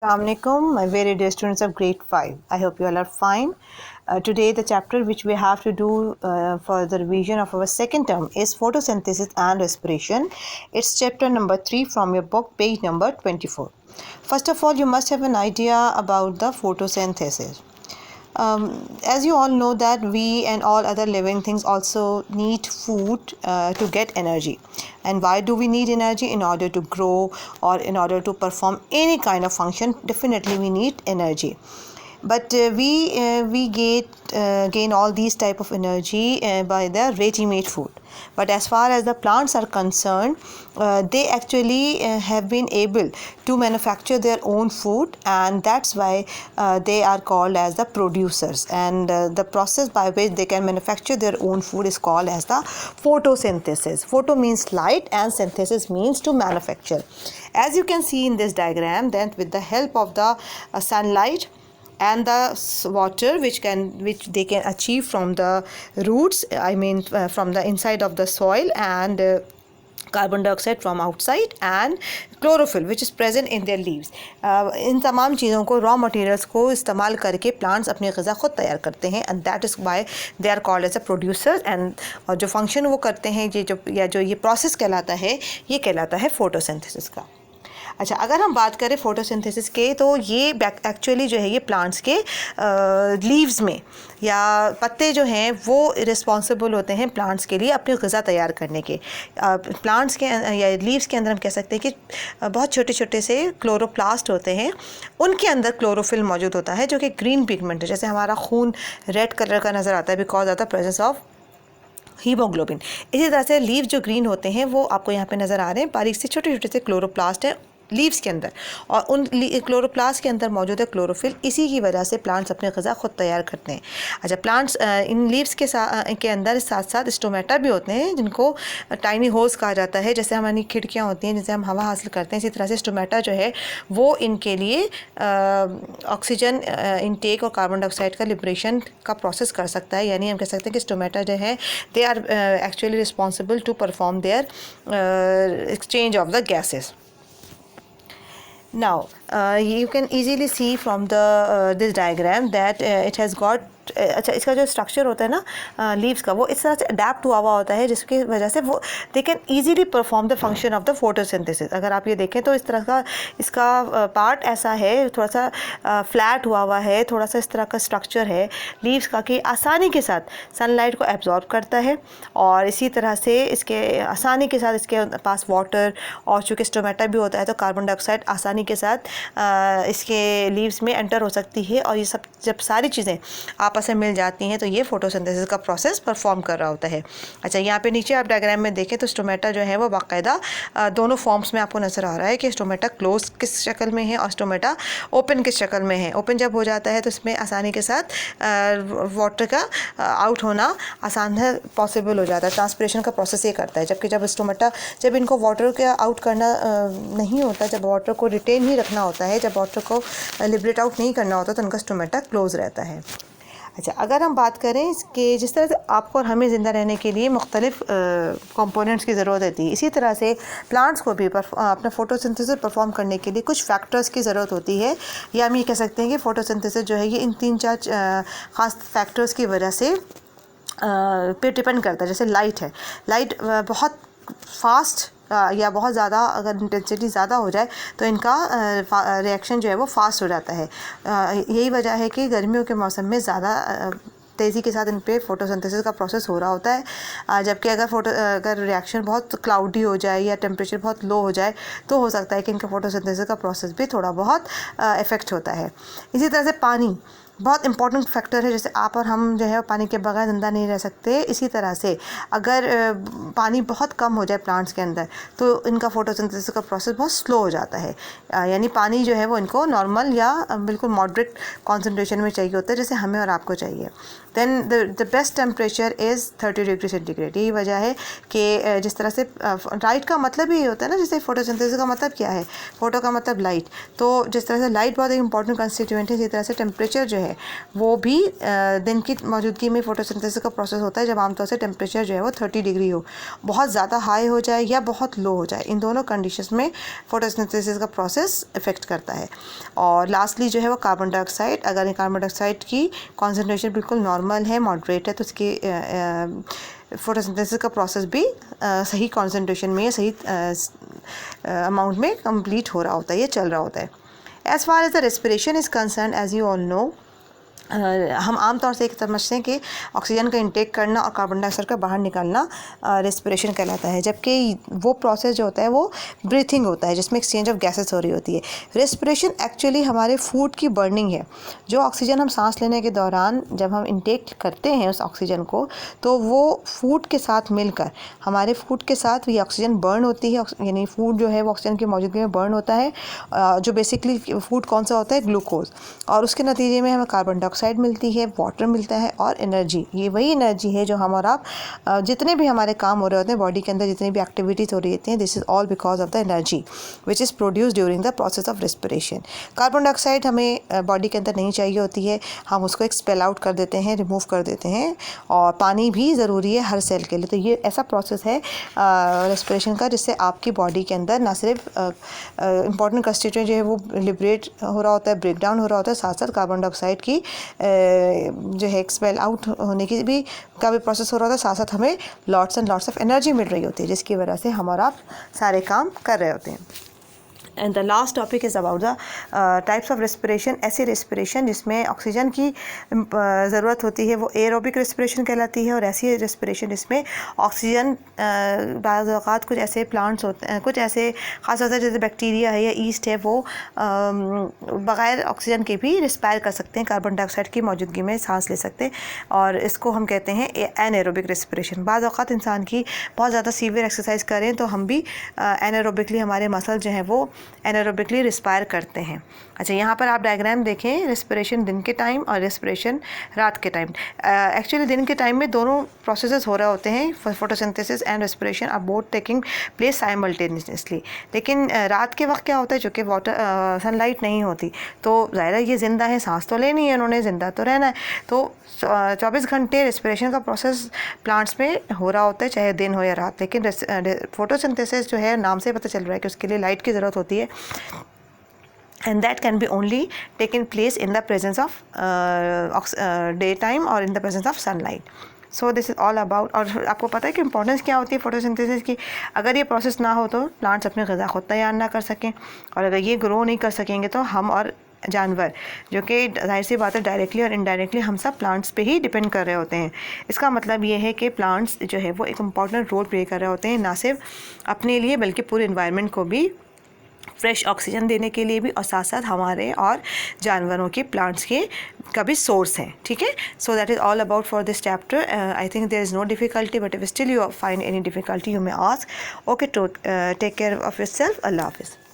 Assalamualaikum, my very dear students of grade 5. I hope you all are fine. Today the chapter which we have to do for the revision of our second term is photosynthesis and respiration. It's chapter number 3 from your book, page number 24. First of all, you must have an idea about the photosynthesis. As you all know that we and all other living things also need food to get energy. And why do we need energy? In order to grow or in order to perform any kind of function, definitely we need energy. But we gain all these type of energy by the ready-made food. But as far as the plants are concerned, they actually have been able to manufacture their own food, and that's why they are called as the producers. And the process by which they can manufacture their own food is called as the photosynthesis. Photo means light and synthesis means to manufacture. As you can see in this diagram, that with the help of the sunlight and the water which they can achieve from the roots, from the inside of the soil, and carbon dioxide from outside and chlorophyll which is present in their leaves. इन तमाम चीज़ों को, raw materials को इस्तेमाल करके plants अपनी ग़िज़ा ख़ुद तैयार करते हैं, and that is why they are called as a producers. And और जो फंक्शन वो करते हैं, जो ये प्रोसेस कहलाता है, ये कहलाता है फोटोसिंथेसिस का। अच्छा, अगर हम बात करें फोटोसिंथेसिस के, तो ये एक्चुअली जो है ये प्लांट्स के लीव्स में या पत्ते जो हैं वो रिस्पॉन्सिबल होते हैं प्लांट्स के लिए अपनी ग़िज़ा तैयार करने के। प्लांट्स के या लीव्स के अंदर हम कह सकते हैं कि बहुत छोटे छोटे से क्लोरोप्लास्ट होते हैं, उनके अंदर क्लोरोफिल मौजूद होता है जो कि ग्रीन पिगमेंट है। जैसे हमारा खून रेड कलर का नज़र आता है because of the presence of haemoglobin. इसी तरह से लीव जो ग्रीन होते हैं वो आपको यहाँ पे नज़र आ रहे हैं, बारीक से छोटे छोटे से क्लोरोप्लास्ट हैं लीव्स के अंदर, और उन क्लोरोप्लास्ट के अंदर मौजूद है क्लोरोफिल। इसी की वजह से प्लांट्स अपनी ग़िज़ा ख़ुद तैयार करते हैं। अच्छा, प्लांट्स इन लीव्स के अंदर साथ साथ स्टोमेटा भी होते हैं, जिनको टाइनी होल्स कहा जाता है। जैसे हमारी खिड़कियाँ होती हैं जिनसे हम हवा हासिल करते हैं, इसी तरह से स्टोमेटा जो है वो इनके लिए ऑक्सीजन इनटेक और कार्बन डाइऑक्साइड का लिब्रेशन का प्रोसेस कर सकता है। यानी हम कह सकते हैं कि स्टोमेटा जो है they are actually responsible to perform their exchange of the gases. Now you can easily see from the this diagram that it has got अच्छा, इसका जो स्ट्रक्चर होता है ना लीव्स का, वो इस तरह से अडेप्ट हुआ होता है जिसकी वजह से वो they can easily perform the function of the photosynthesis. अगर आप ये देखें तो इस तरह का इसका पार्ट ऐसा है, थोड़ा सा फ्लैट हुआ है, थोड़ा सा इस तरह का स्ट्रक्चर है लीव्स का कि आसानी के साथ सनलाइट को एब्जॉर्ब करता है, और इसी तरह से इसके आसानी के साथ इसके पास वाटर और चूँकि स्टोमेटा भी होता है तो कार्बन डाइऑक्साइड आसानी के साथ इसके लीव्स में एंटर हो सकती है, और ये सब जब सारी चीज़ें आपस में मिल जाती हैं तो ये फोटोसिंथेसिस का प्रोसेस परफॉर्म कर रहा होता है। अच्छा, यहाँ पे नीचे आप डायग्राम में देखें तो स्टोमेटा जो है वो बाकायदा दोनों फॉर्म्स में आपको नज़र आ रहा है कि स्टोमेटा क्लोज किस शक्ल में है और स्टोमेटा ओपन किस शक्ल में है। ओपन जब हो जाता है तो इसमें आसानी के साथ वाटर का आउट होना आसान है, पॉसिबल हो जाता है, ट्रांसपिरेशन का प्रोसेस ये करता है। जबकि जब इनको वाटर का आउट करना नहीं होता, जब वाटर को रिटेन ही रखना होता है, जब वाटर को लिबरेट आउट नहीं करना होता, तो उनका स्टोमेटा क्लोज रहता है। अच्छा, अगर हम बात करें कि जिस तरह से आपको और हमें ज़िंदा रहने के लिए मुख्तलिफ़ कंपोनेंट्स की ज़रूरत होती है, इसी तरह से प्लांट्स को भी अपना फोटोसिंथेसिस परफॉर्म करने के लिए कुछ फैक्टर्स की ज़रूरत होती है, या हम ये कह सकते हैं कि फोटोसिंथेसिस जो है ये इन 3-4 ख़ास फैक्टर्स की वजह से पे डिपेंड करता है। जैसे लाइट है, लाइट बहुत फास्ट या बहुत ज़्यादा अगर इंटेंसिटी ज़्यादा हो जाए तो इनका रिएक्शन जो है वो फास्ट हो जाता है। यही वजह है कि गर्मियों के मौसम में ज़्यादा तेज़ी के साथ इन पे फोटोसिंथेसिस का प्रोसेस हो रहा होता है। जबकि अगर रिएक्शन बहुत क्लाउडी हो जाए या टेम्परेचर बहुत लो हो जाए तो हो सकता है कि इनका फोटोसिंथेसिस का प्रोसेस भी थोड़ा बहुत इफ़ेक्ट होता है। इसी तरह से पानी बहुत इंपॉर्टेंट फैक्टर है। जैसे आप और हम जो है पानी के बगैर ज़िंदा नहीं रह सकते, इसी तरह से अगर पानी बहुत कम हो जाए प्लांट्स के अंदर तो इनका फोटोसिंथेसिस का प्रोसेस बहुत स्लो हो जाता है। यानी पानी जो है वो इनको नॉर्मल या बिल्कुल मॉडरेट कॉन्सेंट्रेशन में चाहिए होता है, जैसे हमें और आपको चाहिए। Then the best temperature is 30 degree centigrade. यही वजह है कि जिस तरह से लाइट का मतलब ही होता है ना, जैसे फोटोसिंथेसिस का मतलब क्या है, फोटो का मतलब लाइट, तो जिस तरह से लाइट बहुत एक इंपॉर्टेंट कंस्टिट्यूएंट है, इसी तरह से टेम्परेचर जो है है वो भी दिन की मौजूदगी में फोटोसिंथेसिस का प्रोसेस होता है, जब आमतौर से टेम्परेचर जो है वो 30 डिग्री हो, बहुत ज़्यादा हाई हो जाए या बहुत लो हो जाए, इन दोनों कंडीशंस में फोटोसिंथेसिस का प्रोसेस इफ़ेक्ट करता है। और लास्टली जो है वो कार्बन डाइऑक्साइड, अगर कार्बन डाइऑक्साइड की कॉन्सेंट्रेशन बिल्कुल नॉर्मल है, मॉडरेट है, तो उसकी फोटोसिंथेसिस का प्रोसेस भी सही कॉन्सेंट्रेशन में या सही अमाउंट में कंप्लीट हो रहा होता है, ये चल रहा होता है। As far as the respiration is concerned, as you all know, हम आम तौर से एक समझते हैं कि ऑक्सीजन का इंटेक करना और कार्बन डाइऑक्साइड का बाहर निकालना रेस्पिरेशन कहलाता है, जबकि वो प्रोसेस जो होता है वो ब्रीथिंग होता है, जिसमें एक्सचेंज ऑफ गैसेस हो रही होती है। रेस्पिरेशन एक्चुअली हमारे फूड की बर्निंग है। जो ऑक्सीजन हम सांस लेने के दौरान जब हम इंटेक करते हैं उस ऑक्सीजन को, तो वो फूड के साथ मिलकर, हमारे फूड के साथ ये ऑक्सीजन बर्न होती है, यानी फूड जो है वो ऑक्सीजन की मौजूदगी में बर्न होता है। जो बेसिकली फूड कौन सा होता है, ग्लूकोज, और उसके नतीजे में हमें कार्बन डाइऑक्साइड मिलती है, वाटर मिलता है और एनर्जी। ये वही एनर्जी है जो हम और आप जितने भी हमारे काम हो रहे होते हैं बॉडी के अंदर, जितनी भी एक्टिविटीज़ हो रही होती हैं, this is all because of the energy which is produce during the process of respiration. Carbon dioxide हमें बॉडी के अंदर नहीं चाहिए होती है, हम उसको एक्सपेल आउट कर देते हैं, रिमूव कर देते हैं। और पानी भी ज़रूरी है हर सेल के लिए। तो ये ऐसा प्रोसेस है रेस्पिरेशन का, जिससे आपकी बॉडी के अंदर ना सिर्फ इंपॉर्टेंट कंस्टिट्यूएंट जो है वो लिबरेट हो रहा होता है, ब्रेक डाउन हो रहा होता है, साथ साथ कार्बन डाइऑक्साइड की जो है एक्सपेल आउट होने की भी का भी प्रोसेस हो रहा था, साथ साथ हमें lots and lots of energy मिल रही होती है, जिसकी वजह से हम और आप सारे काम कर रहे होते हैं। And the last topic is about the types of respiration. ऐसी रेस्पिरेशन जिसमें ऑक्सीजन की ज़रूरत होती है वो एरोबिक रेस्पिरेशन कहलाती है, और ऐसी रेस्पिरेशन जिसमें ऑक्सीजन बाज़ औक़ात कुछ ऐसे प्लांट्स होते हैं, कुछ ऐसे ख़ास तौर से जैसे बैक्टीरिया है या ईस्ट है, वो बग़ैर ऑक्सीजन के भी रिस्पायर कर सकते हैं, कार्बन डाइऑक्साइड की मौजूदगी में सांस ले सकते हैं, और इसको हम कहते हैं एनएरोबिक रेस्पिरेशन। बाज़ औक़ात इंसान की बहुत ज़्यादा सीवियर एक्सरसाइज करें तो हम भी एनएरोबिकली, हमारे मसल जो हैं वो एनारोबिकली रिस्पायर करते हैं। अच्छा, यहाँ पर आप डायग्राम देखें, रेस्पिरेशन दिन के टाइम और रेस्पिरेशन रात के टाइम। एक्चुअली दिन के टाइम में दोनों प्रोसेसेस हो रहे होते हैं, photosynthesis and respiration are both taking place simultaneously. लेकिन रात के वक्त क्या होता है, चूँकि वाटर सनलाइट नहीं होती, तो ज़ाहिर है ये ज़िंदा है, सांस तो लेनी है उन्होंने, ज़िंदा तो रहना है, तो 24 घंटे रेस्पिरेशन का प्रोसेस प्लांट्स में हो रहा होता है, चाहे दिन हो या रात। लेकिन फोटोसिंथेसिस जो है, नाम से पता चल रहा है कि उसके लिए लाइट की ज़रूरत होती है, and that can be only taken place in the presence of daytime or in the presence of sunlight. So this is all about। और आपको पता है कि इंपॉर्टेंस क्या होती है फोटोसिंथेसिस की। अगर ये प्रोसेस ना हो तो प्लांट्स अपनी ग़िज़ा खुद तैयार ना कर सकें, और अगर ये ग्रो नहीं कर सकेंगे तो हम और जानवर, जो कि जाहिर सी बात है डायरेक्टली और इनडायरेक्टली हम सब प्लांट्स पे ही डिपेंड कर रहे होते हैं। इसका मतलब ये है कि प्लांट्स जो है वो एक इम्पॉर्टेंट रोल प्ले कर रहे होते हैं, ना सिर्फ अपने लिए बल्कि पूरे इन्वायरमेंट को भी फ्रेश ऑक्सीजन देने के लिए भी, और साथ साथ हमारे और जानवरों के, प्लांट्स के का भी सोर्स है। ठीक है, so that is all about for this chapter. I think there is no difficulty, but if still you find any difficulty you may ask. Okay, take care of yourself. अल्लाह हाफ़िज़।